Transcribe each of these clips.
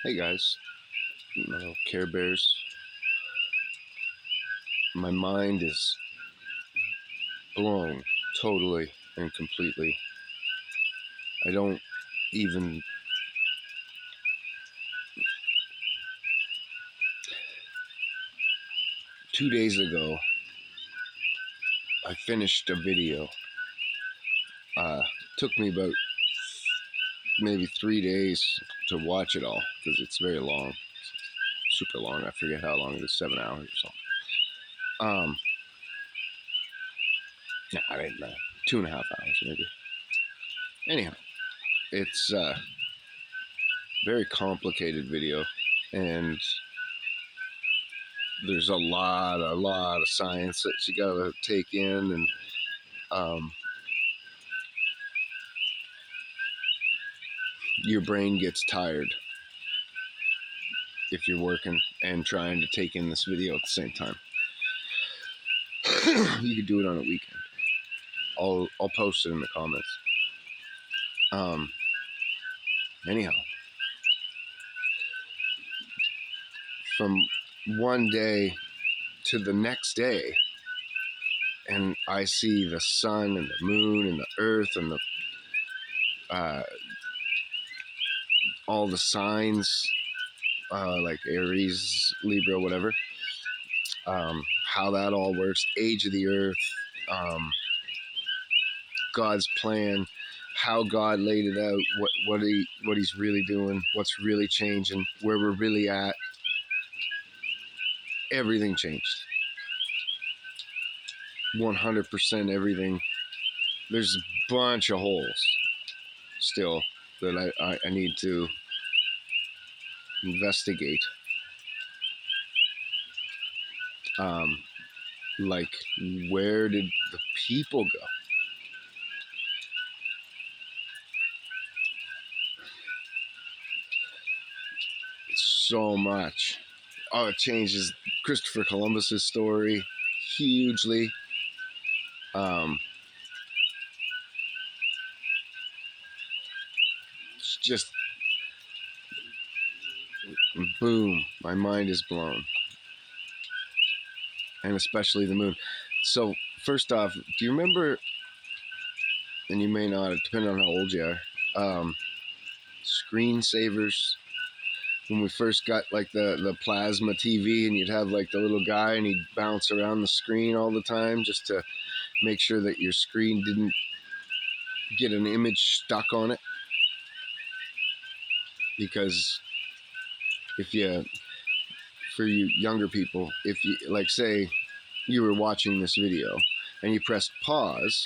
Hey guys, my little Care Bears. My mind is blown totally and completely. I don't even. 2 days ago, I finished a video. Took me about maybe 3 days to watch it all because it's very long. It's super long. I forget how long it is, 7 hours or something. No, I mean, 2.5 hours maybe. Anyhow, it's a very complicated video, and there's a lot of science that you gotta take in, and your brain gets tired if you're working and trying to take in this video at the same time. You could do it on a weekend. I'll post it in the comments. Anyhow, from one day to the next day, and I see the sun and the moon and the earth and the all the signs, like Aries, Libra, whatever. How that all works, age of the earth, God's plan, how God laid it out, what he's really doing, what's really changing, where we're really at. Everything changed. 100% everything. There's a bunch of holes still that I need to investigate. Like, where did the people go? So much. Oh, it changes Christopher Columbus's story hugely. It's just boom, my mind is blown. And especially the moon. So first off, do you remember, and you may not, depending on how old you are, screensavers? When we first got like the plasma TV, and you'd have like the little guy and he'd bounce around the screen all the time just to make sure that your screen didn't get an image stuck on it. Because for you younger people, if you, like, say you were watching this video and you pressed pause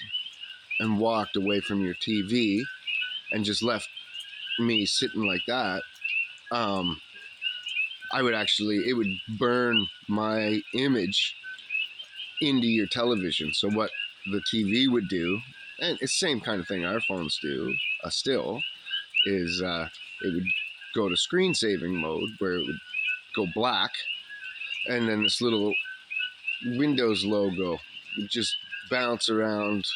and walked away from your TV and just left me sitting like that, it would burn my image into your television. So what the TV would do, and it's the same kind of thing our phones do still, is it would go to screen saving mode where it would go black, and then this little Windows logo would just bounce around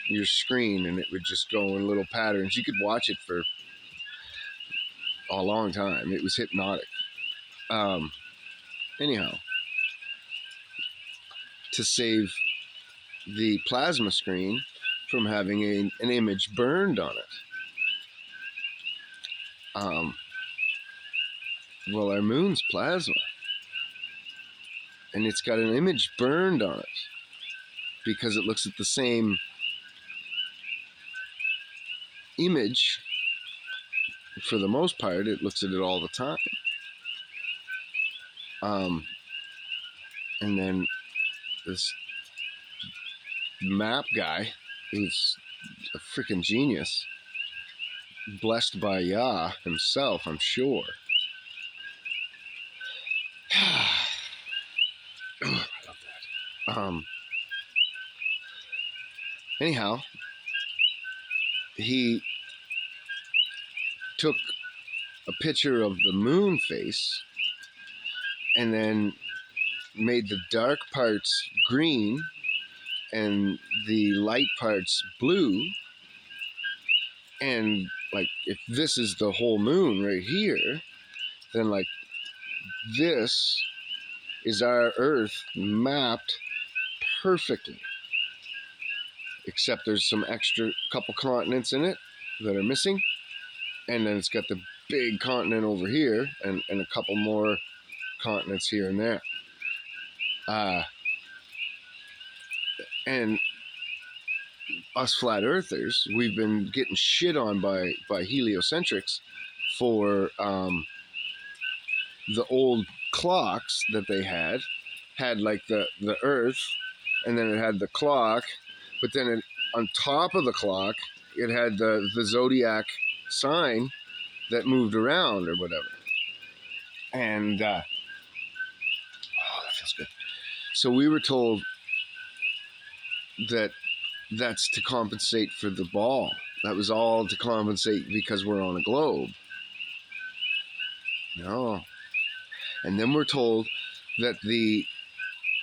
your screen, and it would just go in little patterns. You could watch it for a long time. It was hypnotic. Anyhow, to save the plasma screen from having an image burned on it, well, our moon's plasma, and it's got an image burned on it because it looks at the same image. For the most part, it looks at it all the time. And then this map guy, who's a freaking genius, blessed by Yah himself, I'm sure. I love that. Anyhow, he took a picture of the moon face and then made the dark parts green and the light parts blue. And like, if this is the whole moon right here, then like this is our Earth mapped perfectly, except there's some extra couple continents in it that are missing, and then it's got the big continent over here and a couple more continents here and there. And us flat earthers, we've been getting shit on by heliocentrics for the old clocks that they had like the Earth, and then it had the clock, but then on top of the clock it had the zodiac sign that moved around or whatever. And oh, that feels good. So we were told that that's to compensate for the ball. That was all to compensate because we're on a globe. No. And then we're told that the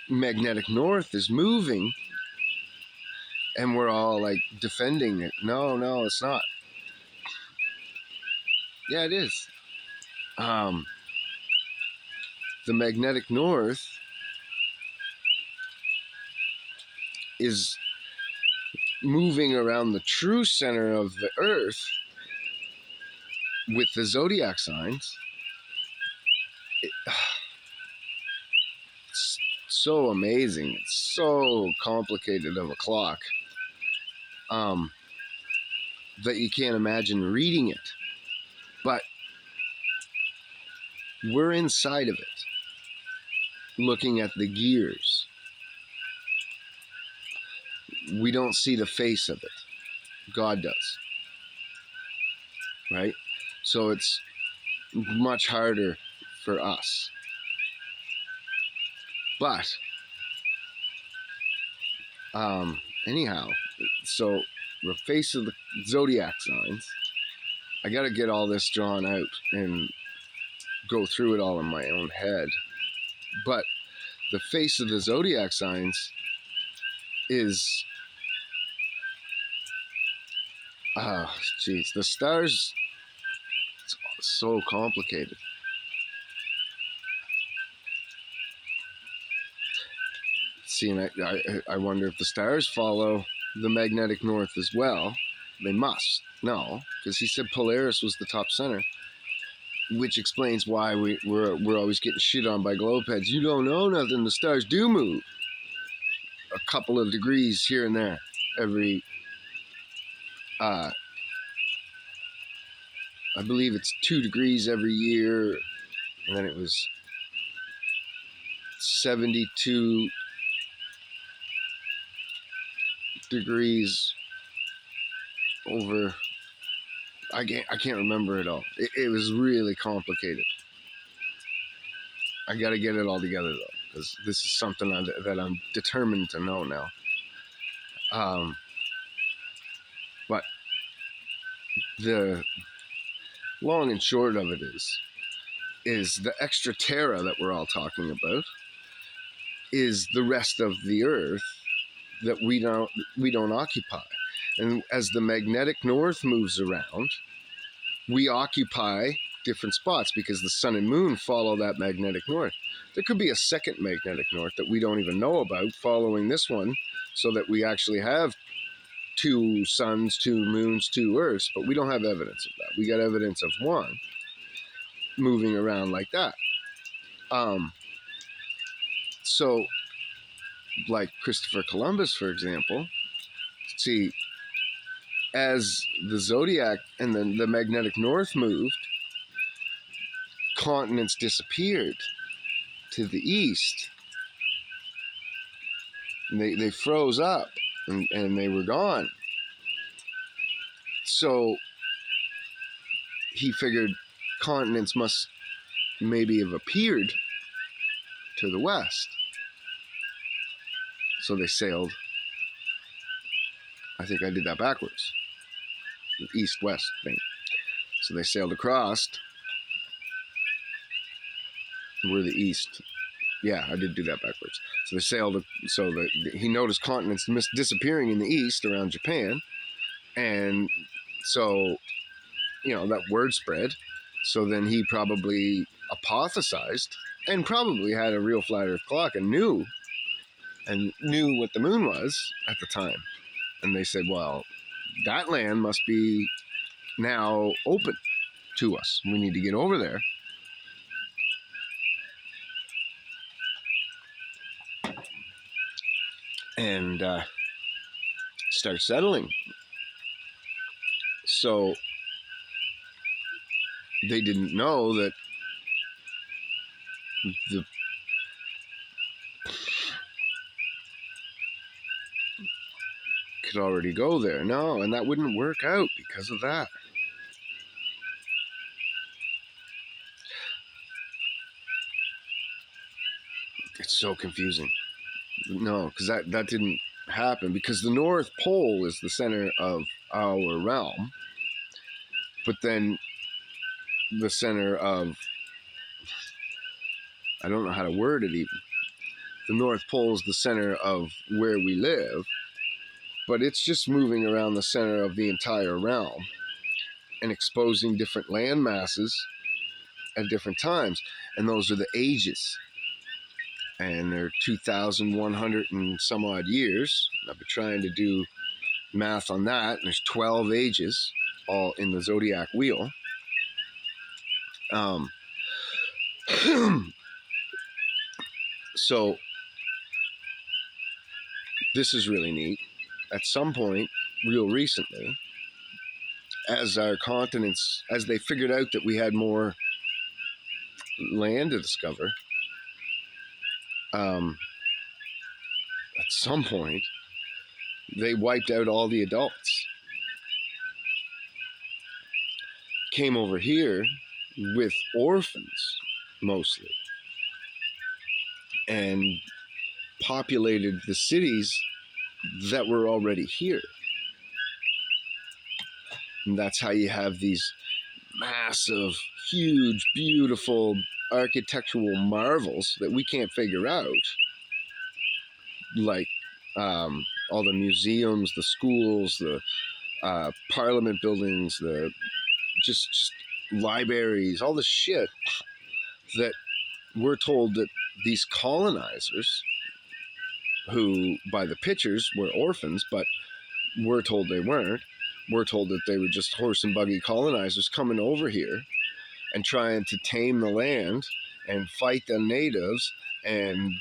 magnetic north is moving, and we're all like defending it. No, it's not. Yeah, it is. The magnetic north is moving around the true center of the Earth with the zodiac signs. It's so amazing. It's so complicated of a clock that you can't imagine reading it. But we're inside of it, looking at the gears. We don't see the face of it. God does. Right? So it's much harder for us. But anyhow, so the face of the zodiac signs, I got to get all this drawn out and go through it all in my own head. But the face of the zodiac signs is, the stars, it's so complicated. See, and I wonder if the stars follow the magnetic north as well. They must. No, because he said Polaris was the top center, which explains why we're always getting shit on by globeheads. You don't know nothing. The stars do move a couple of degrees here and there every. I believe it's 2 degrees every year, and then it was 72 degrees over. I can't remember it all. It was really complicated. I got to get it all together though, because this is something that I'm determined to know now. But the long and short of it is the extra terra that we're all talking about is the rest of the Earth that we don't occupy. And as the magnetic north moves around, we occupy different spots because the sun and moon follow that magnetic north. There could be a second magnetic north that we don't even know about following this one, so that we actually have 2 suns, 2 moons, 2 earths, but we don't have evidence of that. We got evidence of one moving around like that. So like Christopher Columbus, for example, see, as the zodiac and then the magnetic north moved, continents disappeared to the east. And they froze up and they were gone. So he figured continents must maybe have appeared to the west. So they sailed. I think I did that backwards. East-west thing. So they sailed across. We're the east. Yeah, I did do that backwards. So they sailed. So he noticed continents disappearing in the east around Japan, and so that word spread. So then he probably hypothesized and probably had a real flat Earth clock and knew what the moon was at the time. And they said, well, that land must be now open to us. We need to get over there. And start settling. So they didn't know that the could already go there. No, and that wouldn't work out because of that. It's so confusing. No, because that didn't happen, because the North Pole is the center of our realm, but then the center of, I don't know how to word it even. The North Pole is the center of where we live, but it's just moving around the center of the entire realm and exposing different land masses at different times. And those are the ages. And they're 2,100 and some odd years. I've been trying to do math on that, and there's 12 ages all in the zodiac wheel. So this is really neat. At some point, real recently, as our continents, as they figured out that we had more land to discover, at some point, they wiped out all the adults. Came over here with orphans, mostly, and populated the cities that were already here. And that's how you have these massive, huge, beautiful architectural marvels that we can't figure out, like all the museums, the schools, the parliament buildings, the just libraries, all the shit that we're told that these colonizers, who by the pictures were orphans, but we're told they weren't. We're told that they were just horse and buggy colonizers coming over here and trying to tame the land and fight the natives and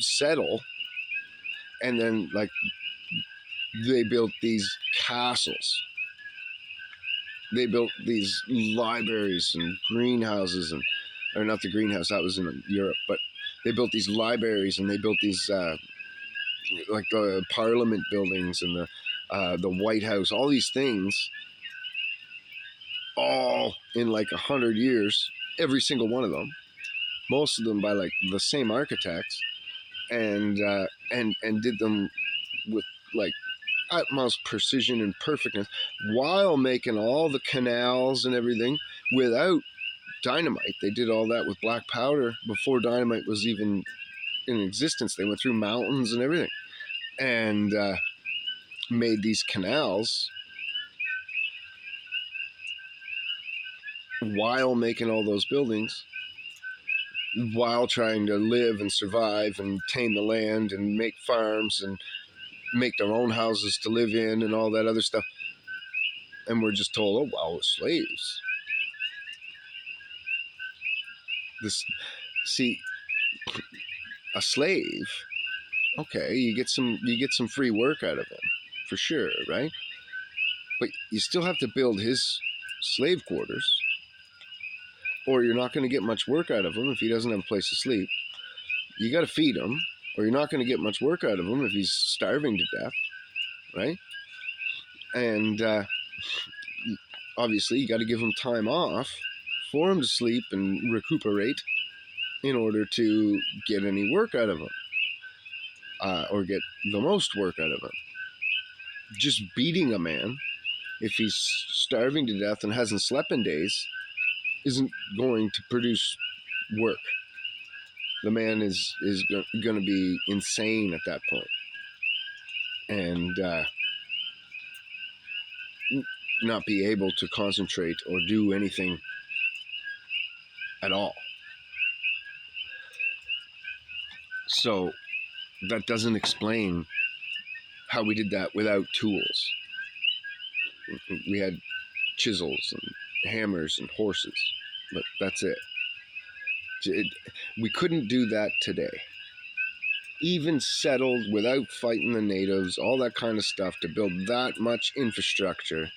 settle. And then, like, they built these castles. They built these libraries and greenhouses, and, or not the greenhouse, that was in Europe, but they built these libraries, and they built these like the parliament buildings and the White House, all these things, all in like 100 years, every single one of them, most of them by like the same architects, and did them with like utmost precision and perfectness, while making all the canals and everything without dynamite. They did all that with black powder before dynamite was even in existence. They went through mountains and everything, and made these canals while making all those buildings, while trying to live and survive and tame the land and make farms and make their own houses to live in and all that other stuff. And we're just told, oh, well, slaves. See, a slave, okay, you get some free work out of him, for sure, right? But you still have to build his slave quarters, or you're not going to get much work out of him if he doesn't have a place to sleep. You got to feed him, or you're not going to get much work out of him if he's starving to death, right? And obviously, you got to give him time off for him to sleep and recuperate in order to get any work out of him, or get the most work out of him. Just beating a man, if he's starving to death and hasn't slept in days, isn't going to produce work. The man is going to be insane at that point, and not be able to concentrate or do anything at all. So that doesn't explain how we did that without tools. We had chisels and hammers and horses, but that's it. We couldn't do that today. Even settled without fighting the natives, all that kind of stuff, to build that much infrastructure,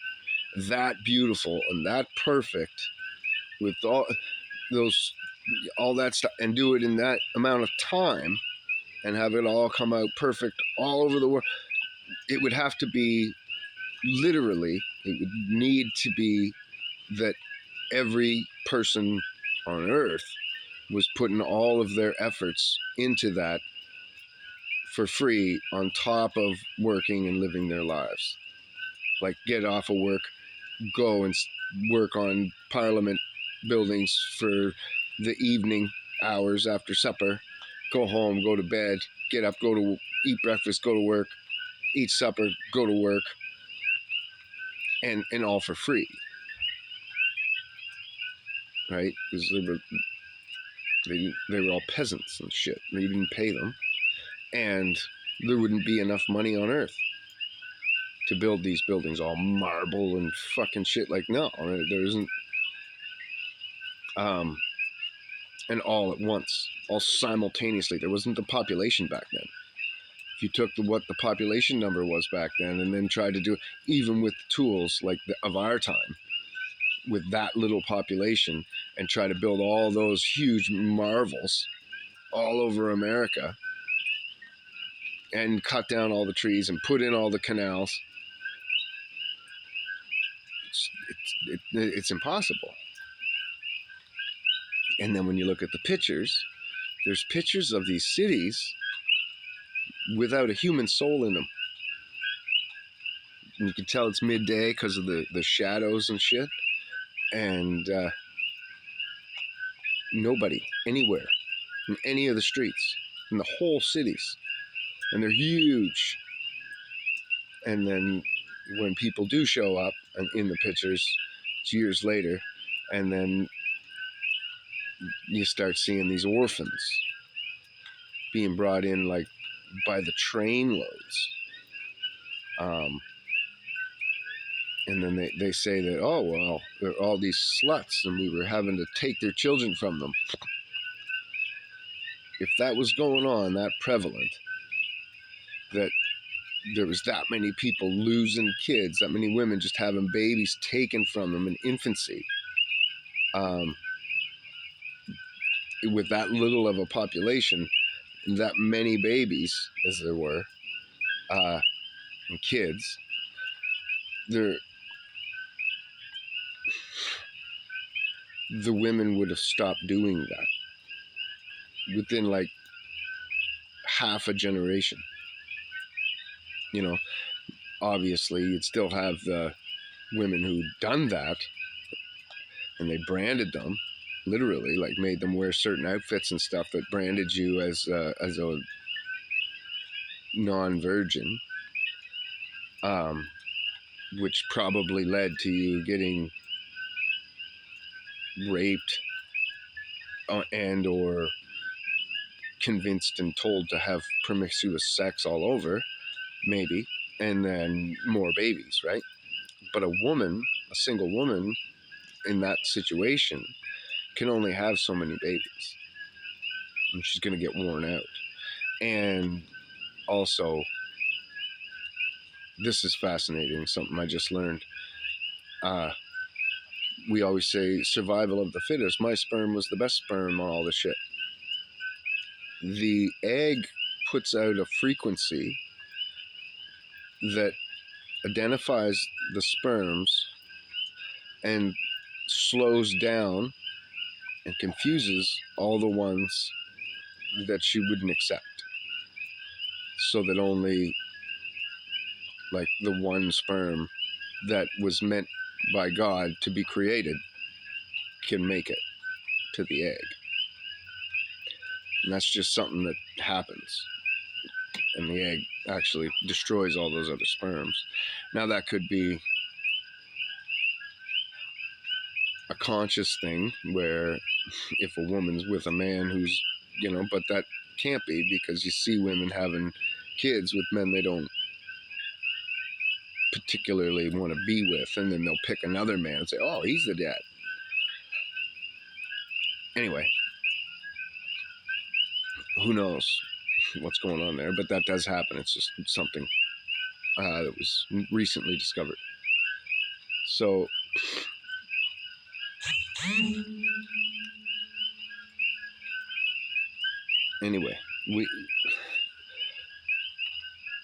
that beautiful and that perfect, with all that stuff, and do it in that amount of time, and have it all come out perfect all over the world. It would have to be, literally, it would need to be that every person on earth was putting all of their efforts into that for free, on top of working and living their lives. Like, get off of work, go and work on Parliament buildings for the evening hours after supper, go home, go to bed, get up, go to eat breakfast, go to work, eat supper, go to work, and all for free, right? Because they were all peasants and shit. They didn't pay them, and there wouldn't be enough money on earth to build these buildings, all marble and fucking shit. Like, no, there isn't. And all at once, all simultaneously. There wasn't the population back then. If you took what the population number was back then and then tried to do, even with tools like of our time, with that little population, and try to build all those huge marvels all over America, and cut down all the trees and put in all the canals, it's impossible. And then when you look at the pictures, there's pictures of these cities without a human soul in them. And you can tell it's midday because of the shadows and shit. And nobody anywhere in any of the streets, in the whole cities. And they're huge. And then when people do show up in the pictures, it's years later, and then you start seeing these orphans being brought in, like, by the train loads. And then they say that, oh, well, there are all these sluts and we were having to take their children from them. If that was going on, that prevalent, that there was that many people losing kids, that many women just having babies taken from them in infancy, with that little of a population, that many babies, as there were, and kids, the women would have stopped doing that within like half a generation. You know, obviously you'd still have the women who'd done that, and they branded them, literally, like made them wear certain outfits and stuff that branded you as a non-virgin, which probably led to you getting raped and or convinced and told to have promiscuous sex all over, maybe, and then more babies, right? But a woman, a single woman in that situation, can only have so many babies, and she's going to get worn out. And also, this is fascinating, something I just learned. We always say survival of the fittest. My sperm was the best sperm on all this shit. The egg puts out a frequency that identifies the sperms and slows down and confuses all the ones that she wouldn't accept, so that only like the one sperm that was meant by God to be created can make it to the egg. And that's just something that happens, and the egg actually destroys all those other sperms. Now that could be a conscious thing where if a woman's with a man who's, but that can't be, because you see women having kids with men they don't particularly want to be with, and then they'll pick another man and say, oh, he's the dad. Anyway, who knows what's going on there, but that does happen. It's just something that was recently discovered. So anyway,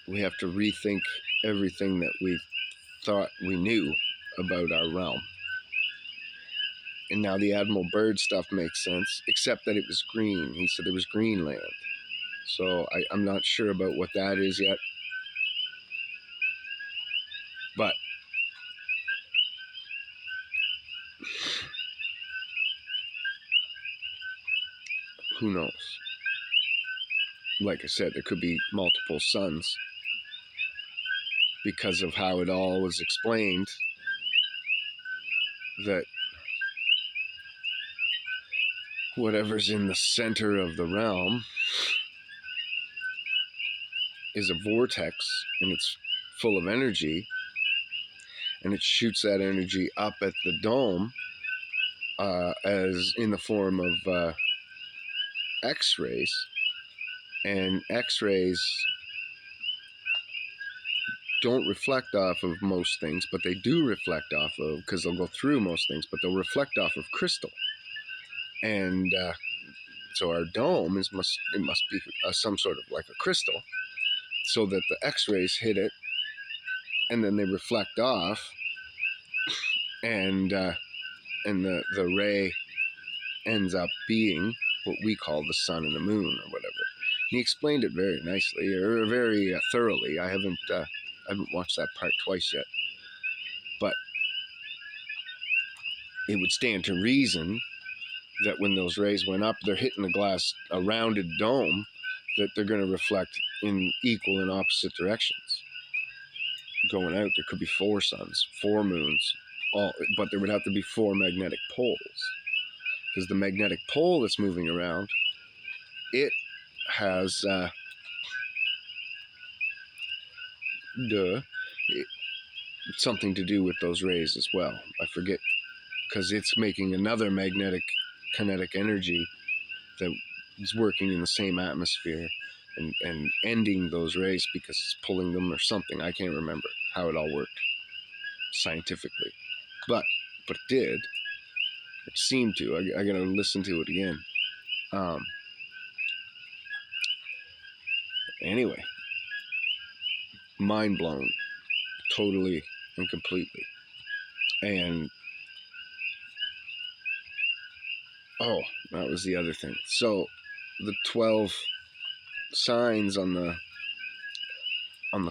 we have to rethink everything that we thought we knew about our realm. And now the Admiral Byrd stuff makes sense, except that it was green. He said there was Greenland. So I'm not sure about what that is yet. But who knows? Like I said, there could be multiple suns because of how it all was explained, that whatever's in the center of the realm is a vortex, and it's full of energy, and it shoots that energy up at the dome as in the form of X-rays. And X-rays don't reflect off of most things, but they do reflect off of, because they'll go through most things, but they'll reflect off of crystal. And so our dome must be some sort of like a crystal, so that the X-rays hit it, and then they reflect off, and the ray ends up being what we call the sun and the moon or whatever. He explained it very nicely, or very thoroughly. I haven't watched that part twice yet, but it would stand to reason that when those rays went up, they're hitting a rounded dome, that they're going to reflect in equal and opposite directions. Going out, there could be 4 suns, 4 moons, but there would have to be 4 magnetic poles, because the magnetic pole that's moving around, it has something to do with those rays as well. I forget, because it's making another magnetic kinetic energy that is working in the same atmosphere and ending those rays because it's pulling them or something. I can't remember how it all worked scientifically, but it did. It seemed to. I gotta listen to it again. Anyway, mind blown, totally and completely. And oh, that was the other thing. So the 12 signs on the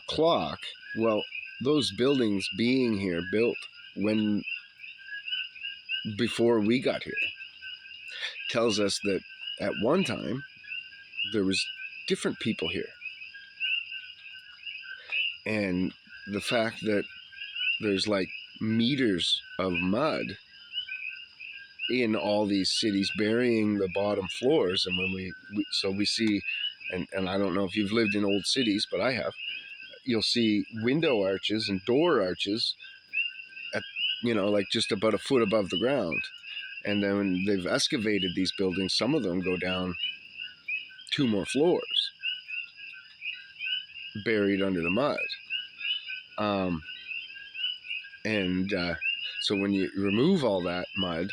clock, well, those buildings being here built before we got here, tells us that at one time there was different people here. And the fact that there's like meters of mud in all these cities burying the bottom floors, and when we see, and I don't know if you've lived in old cities, but I have, you'll see window arches and door arches at, like just about a foot above the ground. And then when they've excavated these buildings, some of them go down 2 more floors, buried under the mud. So when you remove all that mud,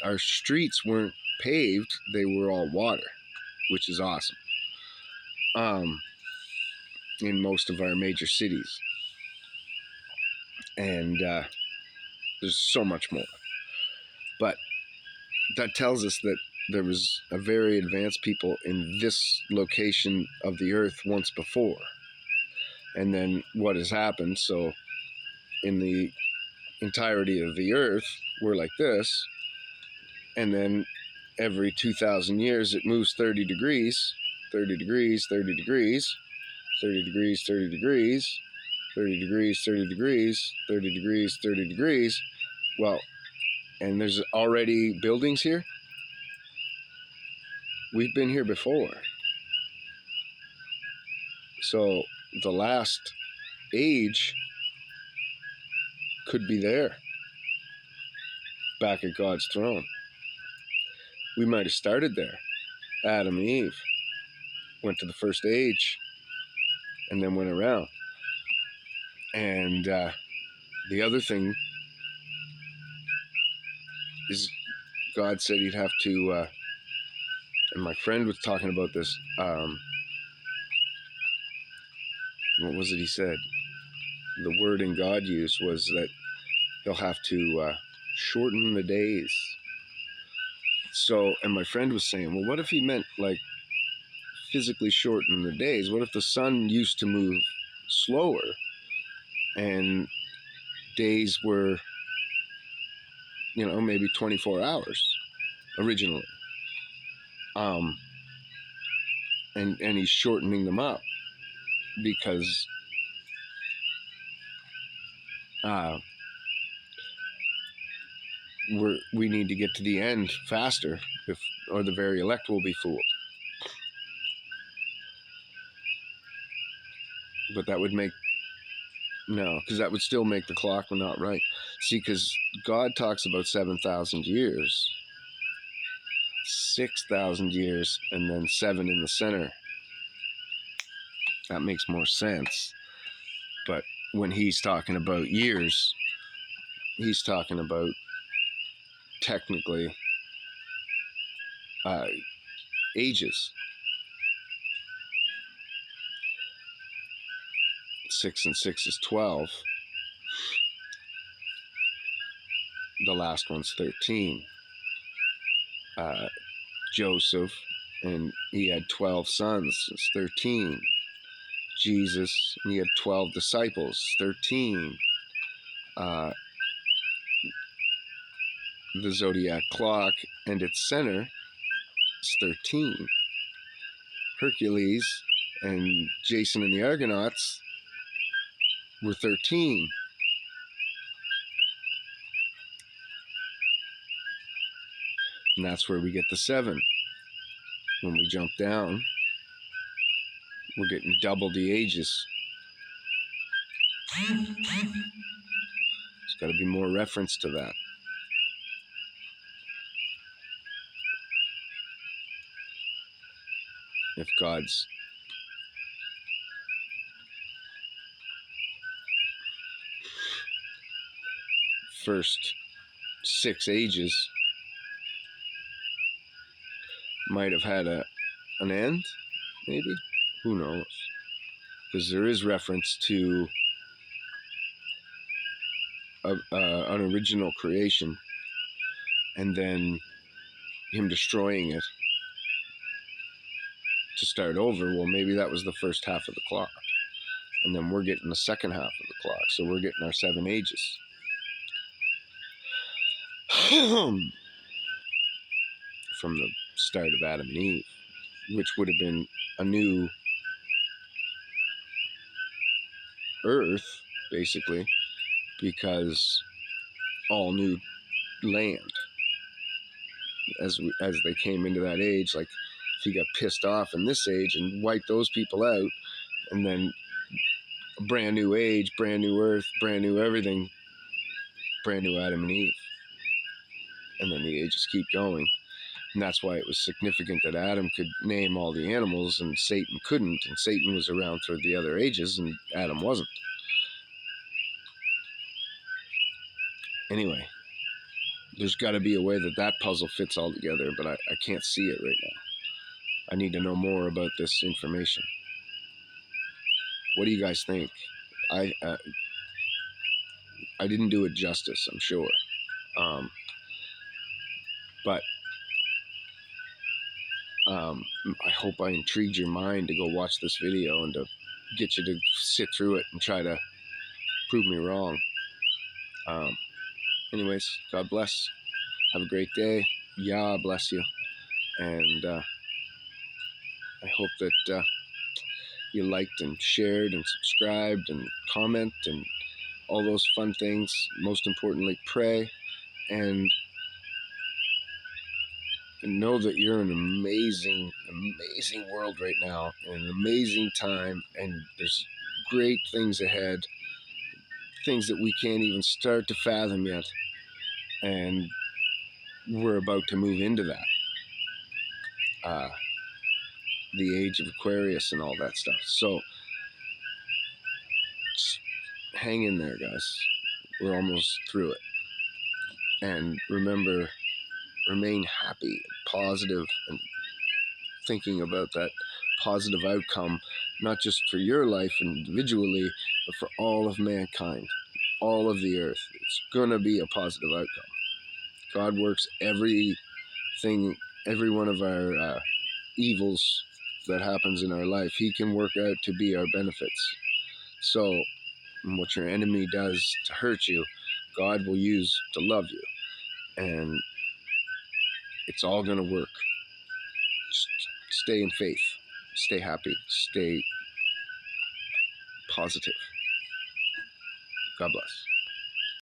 our streets weren't paved, they were all water, which is awesome. In most of our major cities. And there's so much more. But that tells us that there was a very advanced people in this location of the earth once before. And then what has happened, so in the entirety of the earth, we're like this, and then every 2,000 years it moves 30 degrees, 30 degrees, 30 degrees, 30 degrees, 30 degrees, 30 degrees, 30 degrees, 30 degrees, 30 degrees. Well, And there's already buildings here. We've been here before. So the last age could be there, back at God's throne. We might have started there. Adam and Eve went to the first age and then went around. And the other thing is, God said he'd have to, and my friend was talking about this, what was it he said? The wording God used was that he'll have to shorten the days. So, and my friend was saying, well, what if he meant like physically shorten the days? What if the sun used to move slower and days were, maybe 24 hours originally? And he's shortening them up because we need to get to the end faster, or the very elect will be fooled. But that would make, no, because that would still make the clock not right. See, because God talks about 7,000 years, 6,000 years, and then 7 in the center. That makes more sense. But when he's talking about years, he's talking about technically ages. 6 and 6 is 12. The last one's 13. Joseph, and he had 12 sons. It's 13. Jesus, and he had 12 disciples. 13. The zodiac clock and its center is 13. Hercules and Jason and the Argonauts were 13. And that's where we get the 7. When we jump down, we're getting double the ages. There's got to be more reference to that. If God's first 6 ages might have had an end, maybe? Who knows? Because there is reference to an original creation and then him destroying it to start over. Well, maybe that was the first half of the clock. And then we're getting the second half of the clock. So we're getting our 7 ages. From the start of Adam and Eve, which would have been a new earth, basically, because all new land. As they came into that age, like if he got pissed off in this age and wiped those people out, and then a brand new age, brand new earth, brand new everything, brand new Adam and Eve. And then the ages keep going. And that's why it was significant that Adam could name all the animals and Satan couldn't. And Satan was around through the other ages and Adam wasn't. Anyway, there's got to be a way that that puzzle fits all together, but I can't see it right now. I need to know more about this information. What do you guys think? I didn't do it justice, I'm sure. But I hope I intrigued your mind to go watch this video and to get you to sit through it and try to prove me wrong. Anyways, God bless. Have a great day. Yah bless you. And I hope that you liked and shared and subscribed and comment and all those fun things. Most importantly, pray. And and know that you're in an amazing, amazing world right now, in an amazing time, and there's great things ahead, things that we can't even start to fathom yet, and we're about to move into that. The age of Aquarius and all that stuff. So just hang in there, guys. We're almost through it. And remember, remain happy, positive, and thinking about that positive outcome, not just for your life individually, but for all of mankind, all of the earth. It's going to be a positive outcome. God works everything, every one of our evils that happens in our life, He can work out to be our benefits. So, what your enemy does to hurt you, God will use to love you. And it's all going to work. Just stay in faith, stay happy, stay positive. God bless.